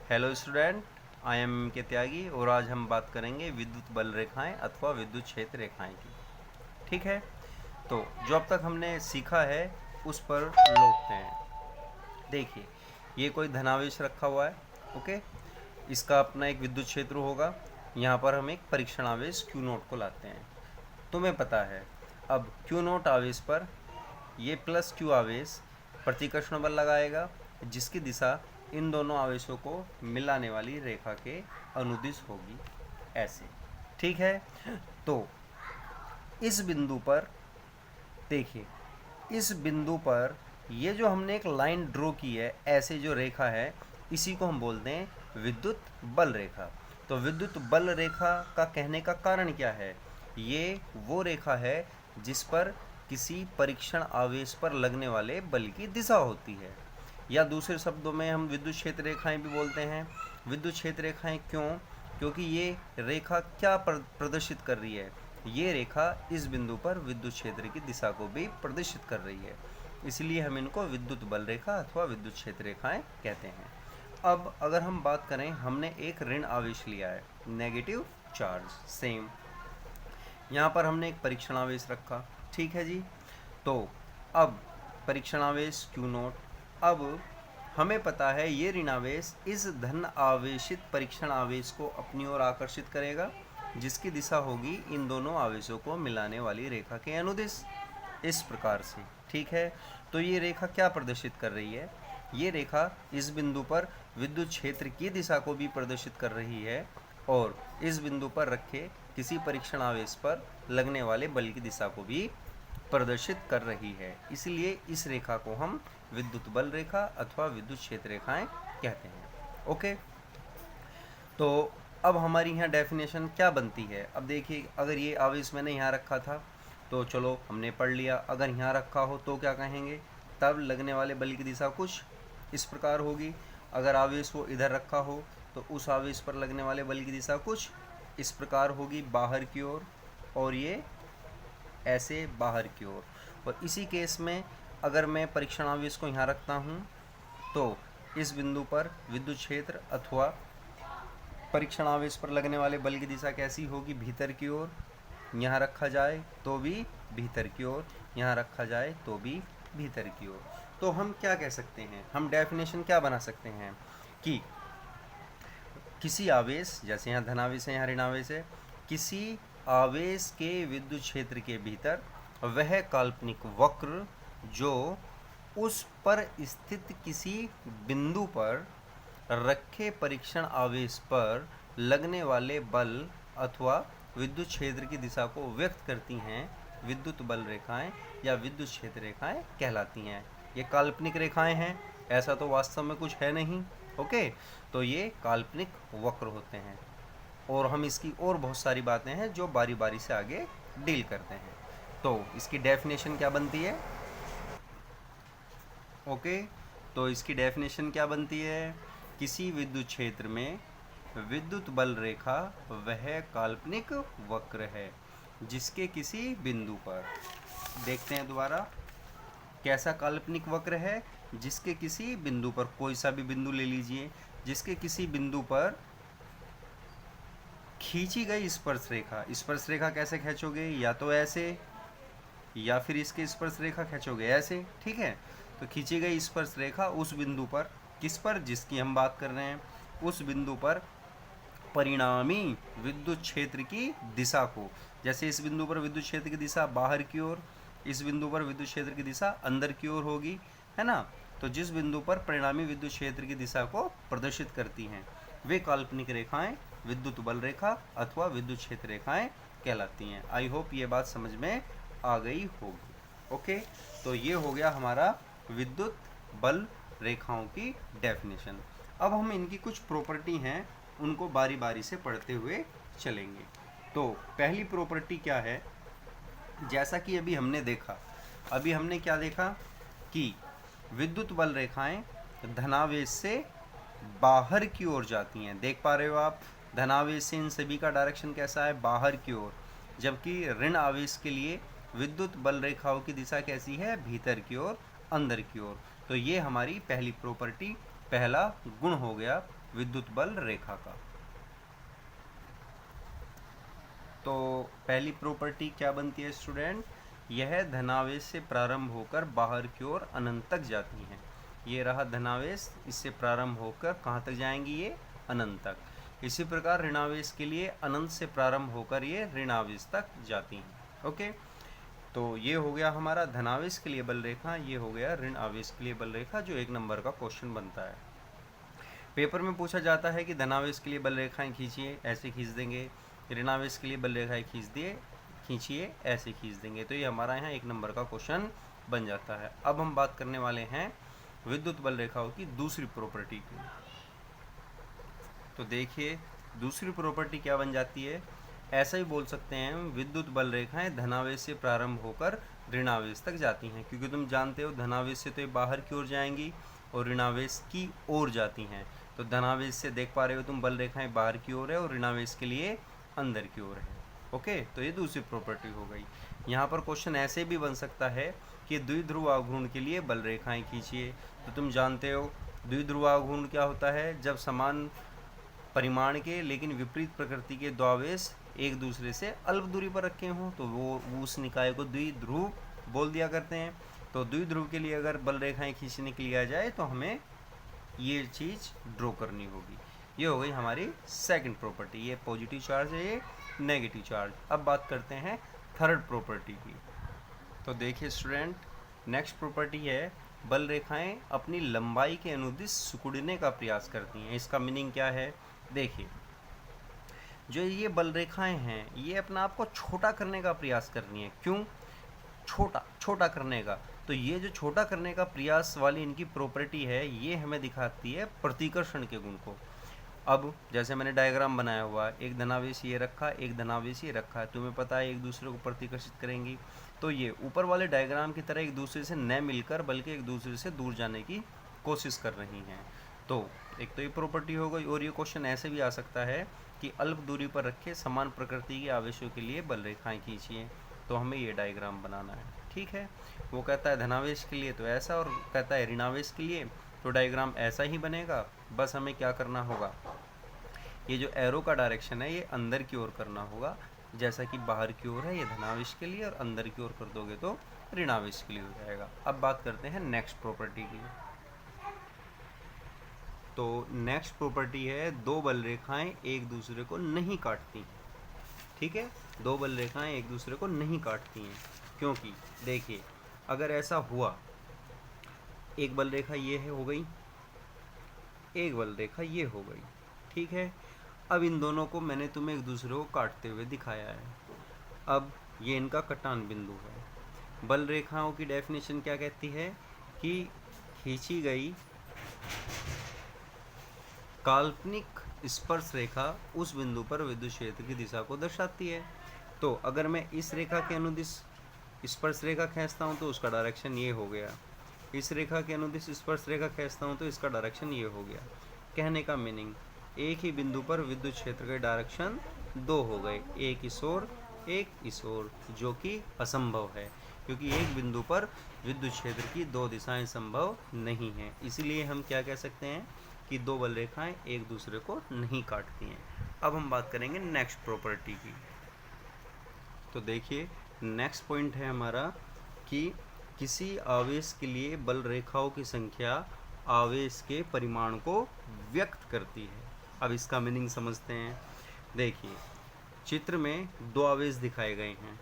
Hello student, I am के त्यागी और आज हम बात करेंगे विद्युत बल रेखाएं अथवा विद्युत क्षेत्र रेखाएं की। ठीक है, तो जो अब तक हमने सीखा है उस पर लौटते हैं। देखिए, ये कोई धनावेश रखा हुआ है। ओके, इसका अपना एक विद्युत क्षेत्र होगा। यहाँ पर हम एक परीक्षण आवेश Q नोट को लाते हैं। तुम्हें पता है, अब Q नोट आवेश पर ये प्लस Q आवेश प्रतिकर्षण बल लगाएगा, जिसकी दिशा इन दोनों आवेशों को मिलाने वाली रेखा के अनुदिश होगी, ऐसे। ठीक है, तो इस बिंदु पर देखिए, इस बिंदु पर ये जो हमने एक लाइन ड्रॉ की है, ऐसे जो रेखा है, इसी को हम बोलते हैं विद्युत बल रेखा। तो विद्युत बल रेखा का कहने का कारण क्या है? ये वो रेखा है जिस पर किसी परीक्षण आवेश पर लगने वाले बल की दिशा होती है, या दूसरे शब्दों में हम विद्युत क्षेत्र रेखाएं भी बोलते हैं। विद्युत क्षेत्र रेखाएं क्यों? क्योंकि ये रेखा क्या प्रदर्शित कर रही है? ये रेखा इस बिंदु पर विद्युत क्षेत्र की दिशा को भी प्रदर्शित कर रही है, इसलिए हम इनको विद्युत बल रेखा अथवा विद्युत क्षेत्र रेखाएं कहते हैं। अब अगर हम बात करें, हमने एक ऋण आवेश लिया है, नेगेटिव चार्ज, सेम। यहाँ पर हमने एक परीक्षण आवेश रखा, ठीक है जी। तो अब परीक्षण आवेश Q नोट, अब हमें पता है ये ऋण आवेश इस धन आवेशित परीक्षण आवेश को अपनी ओर आकर्षित करेगा, जिसकी दिशा होगी इन दोनों आवेशों को मिलाने वाली रेखा के अनुदिश, इस प्रकार से। ठीक है, तो ये रेखा क्या प्रदर्शित कर रही है? ये रेखा इस बिंदु पर विद्युत क्षेत्र की दिशा को भी प्रदर्शित कर रही है और इस बिंदु पर रखे किसी परीक्षण आवेश पर लगने वाले बल की दिशा को भी प्रदर्शित कर रही है। इसलिए इस रेखा को हम विद्युत बल रेखा अथवा विद्युत क्षेत्र रेखाएं कहते हैं। ओके, तो अब हमारी यहाँ डेफिनेशन क्या बनती है? अब देखिए, अगर ये आवेश मैंने यहाँ रखा था तो चलो हमने पढ़ लिया। अगर यहाँ रखा हो तो क्या कहेंगे? तब लगने वाले बल की दिशा कुछ इस प्रकार होगी। अगर आवेश वो इधर रखा हो तो उस आवेश पर लगने वाले बल की दिशा कुछ इस प्रकार होगी, बाहर की ओर, और ये ऐसे बाहर की ओर। और इसी केस में अगर मैं परीक्षण आवेश को यहाँ रखता हूँ तो इस बिंदु पर विद्युत क्षेत्र अथवा परीक्षण आवेश पर लगने वाले बल की दिशा कैसी होगी? भीतर की ओर। यहाँ रखा जाए तो भी भीतर की ओर, यहाँ रखा जाए तो भी भीतर की ओर। तो हम क्या कह सकते हैं? हम डेफिनेशन क्या बना सकते हैं कि किसी आवेश, जैसे यहाँ धनावेश है, यहाँ ऋणावेश है, किसी आवेश के विद्युत क्षेत्र के भीतर वह काल्पनिक वक्र जो उस पर स्थित किसी बिंदु पर रखे परीक्षण आवेश पर लगने वाले बल अथवा विद्युत क्षेत्र की दिशा को व्यक्त करती हैं, विद्युत बल रेखाएं या विद्युत क्षेत्र रेखाएं कहलाती हैं। ये काल्पनिक रेखाएं हैं, ऐसा तो वास्तव में कुछ है नहीं। ओके, तो ये काल्पनिक वक्र होते हैं और हम इसकी और बहुत सारी बातें हैं जो बारी बारी से आगे डील करते हैं। तो इसकी डेफिनेशन क्या बनती है? ओके, तो इसकी डेफिनेशन क्या बनती है? किसी विद्युत क्षेत्र में विद्युत बल रेखा वह काल्पनिक वक्र है जिसके किसी बिंदु पर, देखते हैं दोबारा, कैसा काल्पनिक वक्र है? जिसके किसी बिंदु पर, कोई सा भी बिंदु ले लीजिए, जिसके किसी बिंदु पर खींची गई स्पर्श रेखा। स्पर्श रेखा कैसे खींचोगे? या तो ऐसे, या फिर इसके स्पर्श रेखा खींचोगे ऐसे। ठीक है, तो खींची गई स्पर्श रेखा उस बिंदु पर, किस पर? जिसकी हम बात कर रहे हैं, उस बिंदु पर परिणामी विद्युत क्षेत्र की दिशा को, जैसे इस बिंदु पर विद्युत क्षेत्र की दिशा बाहर की ओर, इस बिंदु पर विद्युत क्षेत्र की दिशा अंदर की ओर होगी, है ना? तो जिस बिंदु पर परिणामी विद्युत क्षेत्र की दिशा को प्रदर्शित करती हैं, वे काल्पनिक रेखाएं विद्युत बल रेखा अथवा विद्युत क्षेत्र रेखाएं कहलाती हैं। आई होप ये बात समझ में आ गई होगी। ओके, तो ये हो गया हमारा विद्युत बल रेखाओं की डेफिनेशन। अब हम इनकी कुछ प्रॉपर्टी हैं, उनको बारी बारी से पढ़ते हुए चलेंगे। तो पहली प्रॉपर्टी क्या है? जैसा कि अभी हमने देखा, अभी हमने क्या देखा कि विद्युत बल रेखाएं धनावेश से बाहर की ओर जाती हैं। देख पा रहे हो आप, धनावेश से इन सभी का डायरेक्शन कैसा है? बाहर की ओर। जबकि ऋण आवेश के लिए विद्युत बल रेखाओं की दिशा कैसी है? भीतर की ओर, अंदर की ओर। तो ये हमारी पहली प्रॉपर्टी, पहला गुण हो गया विद्युत बल रेखा का। तो पहली प्रॉपर्टी क्या बनती है स्टूडेंट, यह धनावेश से प्रारंभ होकर बाहर की ओर अनंत तक जाती हैं। ये रहा धनावेश, इससे प्रारंभ होकर कहाँ तक जाएंगी, ये अनंत तक। इसी प्रकार ऋणावेश के लिए अनंत से प्रारंभ होकर ये ऋणावेश तक जाती हैं। ओके, तो ये हो गया हमारा धनावेश के लिए बल रेखा, ये हो गया ऋण आवेश के लिए बल रेखा, जो 1 नंबर का क्वेश्चन बनता है। पेपर में पूछा जाता है कि धनावेश के लिए बल रेखाएं खींचिए, ऐसे खींच देंगे। ऋणावेश के लिए बल रेखाएं खींचिए, ऐसे खींच देंगे। तो ये हमारा यहाँ 1 नंबर का क्वेश्चन बन जाता है। अब हम बात करने वाले हैं विद्युत बल रेखाओं की दूसरी प्रॉपर्टी की। तो देखिए दूसरी प्रॉपर्टी क्या बन जाती है, ऐसा ही बोल सकते हैं विद्युत बल रेखाएं धनावेश से प्रारंभ होकर ऋणावेश तक जाती हैं, क्योंकि तुम जानते हो धनावेश से तो ये बाहर की ओर जाएंगी और ऋणावेश की ओर जाती हैं। तो धनावेश से देख पा रहे हो तुम बल रेखाएं बाहर की ओर है और ऋणावेश के लिए अंदर की ओर है। ओके, तो ये दूसरी प्रॉपर्टी हो गई। यहाँ पर क्वेश्चन ऐसे भी बन सकता है कि द्विध्रुव आघूर्ण के लिए बल रेखाएं खींचिए। तो तुम जानते हो द्विध्रुव आघूर्ण क्या होता है, जब समान परिमाण के लेकिन विपरीत प्रकृति के दो आवेश एक दूसरे से अल्प दूरी पर रखे हों तो वो उस निकाय को द्विध्रुव बोल दिया करते हैं। तो द्विध्रुव के लिए अगर बल रेखाएं खींचने के लिए आ जाए तो हमें ये चीज़ ड्रॉ करनी होगी। ये हो गई हमारी सेकंड प्रॉपर्टी, ये पॉजिटिव चार्ज है, ये नेगेटिव चार्ज। अब बात करते हैं थर्ड प्रॉपर्टी की। तो देखिए स्टूडेंट, नेक्स्ट प्रॉपर्टी है बल रेखाएं अपनी लंबाई के अनुदिश सिकुड़ने का प्रयास करती हैं। इसका मीनिंग क्या है, देखिए जो ये बल रेखाएं हैं ये अपना आप को छोटा करने का प्रयास कर रही हैं। क्यों छोटा करने का, तो ये जो छोटा करने का प्रयास वाली इनकी प्रॉपर्टी है ये हमें दिखाती है प्रतिकर्षण के गुण को। अब जैसे मैंने डायग्राम बनाया हुआ, एक धनावेश ये रखा, एक धनावेश ये रखा है, तुम्हें पता है एक दूसरे को प्रतिकर्षित करेंगी। तो ये ऊपर वाले डायग्राम की तरह एक दूसरे से न मिलकर बल्कि एक दूसरे से दूर जाने की कोशिश कर रही हैं। तो एक तो ये प्रॉपर्टी हो गई। और ये क्वेश्चन ऐसे भी आ सकता है कि अल्प दूरी पर रखे समान प्रकृति के आवेशों के लिए बल रेखाएं खींचिए। तो हमें ये डायग्राम बनाना है, ठीक है। वो कहता है धनावेश के लिए तो ऐसा, और कहता है ऋणावेश के लिए तो डायग्राम ऐसा ही बनेगा। बस हमें क्या करना होगा, ये जो एरो का डायरेक्शन है ये अंदर की ओर करना होगा। जैसा कि बाहर की ओर है ये धनावेश के लिए और अंदर की ओर कर दोगे तो ऋणावेश के लिए हो जाएगा। अब बात करते हैं नेक्स्ट प्रॉपर्टी की। तो नेक्स्ट प्रॉपर्टी है दो बल रेखाएं एक दूसरे को नहीं काटती हैं, ठीक है। दो बल रेखाएं एक दूसरे को नहीं काटती हैं, क्योंकि देखिए अगर ऐसा हुआ, एक बल रेखा ये है हो गई, एक बल रेखा ये हो गई, ठीक है। अब इन दोनों को मैंने तुम्हें एक दूसरे को काटते हुए दिखाया है। अब ये इनका कटान बिंदु है। बल रेखाओं की डेफिनेशन क्या कहती है कि खींची गई काल्पनिक स्पर्श रेखा उस बिंदु पर विद्युत क्षेत्र की दिशा को दर्शाती है। तो अगर मैं इस रेखा के अनुदिश स्पर्श रेखा खींचता हूँ तो उसका डायरेक्शन ये हो गया, इस रेखा के अनुदिश स्पर्श रेखा खींचता हूँ तो इसका डायरेक्शन ये हो गया। कहने का मीनिंग एक ही बिंदु पर विद्युत क्षेत्र के डायरेक्शन दो हो गए, एक इस ओर एक इस ओर, जो कि असंभव है क्योंकि एक बिंदु पर विद्युत क्षेत्र की दो दिशाएं संभव नहीं हैं। इसीलिए हम क्या कह सकते हैं कि दो बल रेखाएं एक दूसरे को नहीं काटती हैं। अब हम बात करेंगे नेक्स्ट प्रॉपर्टी की। तो देखिए नेक्स्ट पॉइंट है हमारा कि किसी आवेश के लिए बल रेखाओं की संख्या आवेश के परिमाण को व्यक्त करती है। अब इसका मीनिंग समझते हैं। देखिए चित्र में दो आवेश दिखाए गए हैं,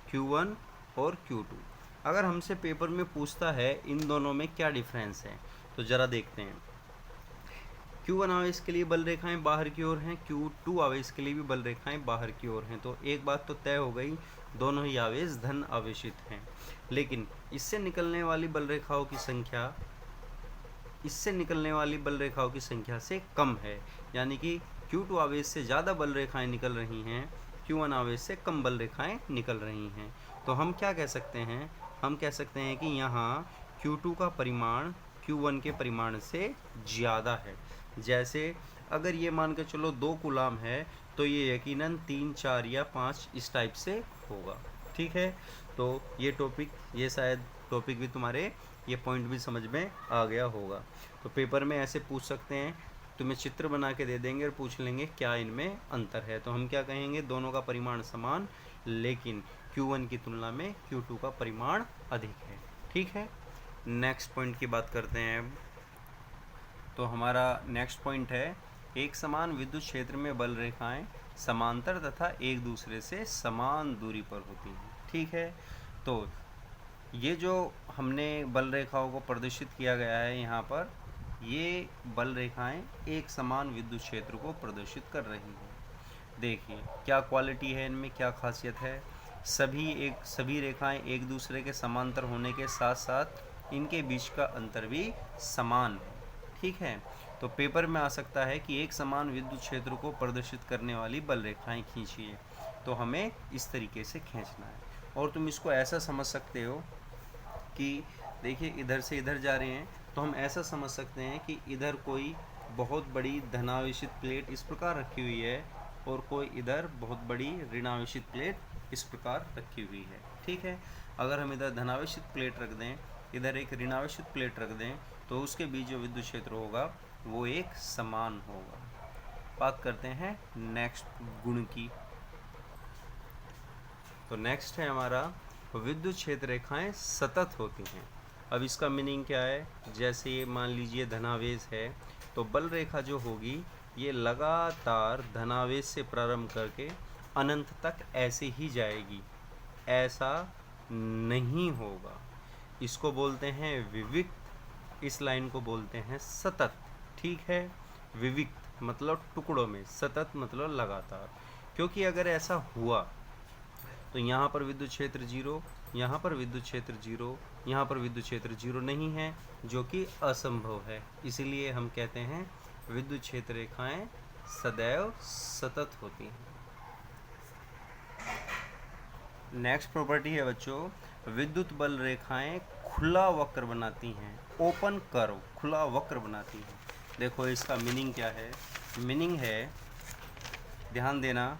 Q1 और Q2। अगर हमसे पेपर में पूछता है इन दोनों में क्या डिफरेंस है तो ज़रा देखते हैं। Q1 आवेश के लिए बल रेखाएं बाहर की ओर हैं, Q2 आवेश के लिए भी बल रेखाएं बाहर की ओर हैं। तो एक बात तो तय हो गई, दोनों ही आवेश धन आवेशित हैं। लेकिन इससे निकलने वाली बल रेखाओं की संख्या से कम है, यानी कि Q2 आवेश से ज़्यादा बल रेखाएं निकल रही हैं, Q1 आवेश से कम बल रेखाएं निकल रही हैं। तो हम क्या कह सकते हैं, हम कह सकते हैं कि यहाँ Q2 का परिमाण Q1 के परिमाण से ज़्यादा है। जैसे अगर ये मान के चलो 2 कूलाम है तो ये यकीनन 3, 4 या 5 इस टाइप से होगा, ठीक है। तो ये शायद टॉपिक भी तुम्हारे ये पॉइंट भी समझ में आ गया होगा। तो पेपर में ऐसे पूछ सकते हैं, तुम्हें चित्र बना के दे देंगे और पूछ लेंगे क्या इनमें अंतर है, तो हम क्या कहेंगे, दोनों का परिमाण समान, लेकिन Q1 की तुलना में Q2 का परिमाण अधिक है। ठीक है, नेक्स्ट पॉइंट की बात करते हैं अब। तो हमारा नेक्स्ट पॉइंट है, एक समान विद्युत क्षेत्र में बल रेखाएं समांतर तथा एक दूसरे से समान दूरी पर होती हैं। ठीक है, तो ये जो हमने बल रेखाओं को प्रदर्शित किया गया है यहाँ पर, ये बल रेखाएं एक समान विद्युत क्षेत्र को प्रदर्शित कर रही हैं। देखिए क्या क्वालिटी है इनमें, क्या खासियत है। सभी रेखाएं एक दूसरे के समांतर होने के साथ साथ इनके बीच का अंतर भी समान है। ठीक है, तो पेपर में आ सकता है कि एक समान विद्युत क्षेत्र को प्रदर्शित करने वाली बल रेखाएं खींचिए, तो हमें इस तरीके से खींचना है। और तुम इसको ऐसा समझ सकते हो कि देखिए इधर से इधर जा रहे हैं, तो हम ऐसा समझ सकते हैं कि इधर कोई बहुत बड़ी धनावेशित प्लेट इस प्रकार रखी हुई है और कोई इधर बहुत बड़ी ऋणावेशित प्लेट इस प्रकार रखी हुई है। ठीक है, अगर हम इधर धनावेशित प्लेट रख दें, इधर एक ऋणावेशित प्लेट रख दें, तो उसके बीच जो विद्युत क्षेत्र होगा वो एक समान होगा। बात करते हैं नेक्स्ट गुण की। तो नेक्स्ट है हमारा, विद्युत क्षेत्र रेखाएं सतत होती हैं। अब इसका मीनिंग क्या है, जैसे ये मान लीजिए धनावेश है, तो बल रेखा जो होगी ये लगातार धनावेश से प्रारंभ करके अनंत तक ऐसे ही जाएगी, ऐसा नहीं होगा। इसको बोलते हैं विविक्त, इस लाइन को बोलते हैं सतत। ठीक है, विविक्त मतलब टुकड़ों में, सतत मतलब लगातार। क्योंकि अगर ऐसा हुआ तो यहाँ पर विद्युत क्षेत्र 0, यहाँ पर विद्युत क्षेत्र 0, यहाँ पर विद्युत क्षेत्र 0 नहीं है, जो कि असंभव है। इसीलिए हम कहते हैं विद्युत क्षेत्र रेखाएं सदैव सतत होती हैं। नेक्स्ट प्रॉपर्टी है बच्चों, विद्युत बल रेखाएं खुला वक्र बनाती हैं, ओपन कर्व, खुला वक्र बनाती हैं। देखो इसका मीनिंग क्या है, मीनिंग है, ध्यान देना,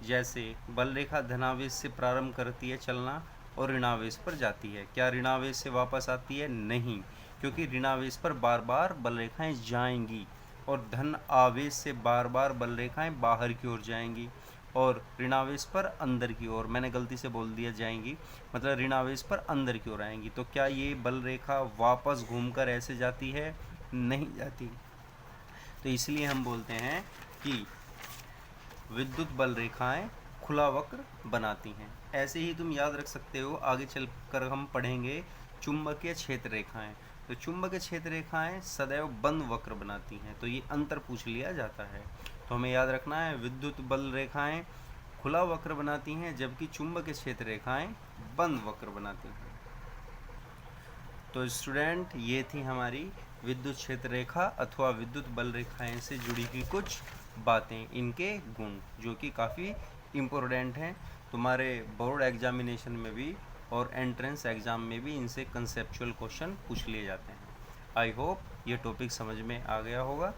जैसे बल रेखा धनावेश से प्रारंभ करती है चलना और ऋणावेश पर जाती है, क्या ऋणावेश से वापस आती है? नहीं, क्योंकि ऋणावेश पर बार बार बल रेखाएं जाएंगी और धन आवेश से बार बार बल रेखाएं बाहर की ओर जाएंगी और ऋणावेश पर अंदर की ओर, मैंने गलती से बोल दिया जाएंगी, मतलब ऋणावेश पर अंदर की ओर आएंगी। तो क्या ये बल रेखा वापस घूमकर ऐसे जाती है? नहीं जाती। तो इसलिए हम बोलते हैं कि विद्युत बल रेखाएं खुला वक्र बनाती हैं। ऐसे ही तुम याद रख सकते हो, आगे चलकर हम पढ़ेंगे चुंबकीय क्षेत्र रेखाएं। तो चुंबकीय क्षेत्र रेखाएं सदैव बंद वक्र बनाती हैं, तो ये अंतर पूछ लिया जाता है। तो हमें याद रखना है, विद्युत बल रेखाएं खुला वक्र बनाती हैं, जबकि चुंबकीय क्षेत्र रेखाएं बंद वक्र बनाती हैं। तो स्टूडेंट, ये थी हमारी विद्युत क्षेत्र रेखा अथवा विद्युत बल रेखाएं से जुड़ी हुई कुछ बातें, इनके गुण, जो कि काफ़ी इम्पोर्टेंट हैं। तुम्हारे बोर्ड एग्जामिनेशन में भी और एंट्रेंस एग्ज़ाम में भी इनसे कंसेप्चुअल क्वेश्चन पूछ लिए जाते हैं। आई होप ये टॉपिक समझ में आ गया होगा,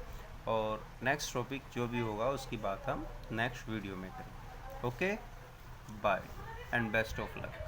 और नेक्स्ट टॉपिक जो भी होगा उसकी बात हम नेक्स्ट वीडियो में करें। Okay, bye and best of luck.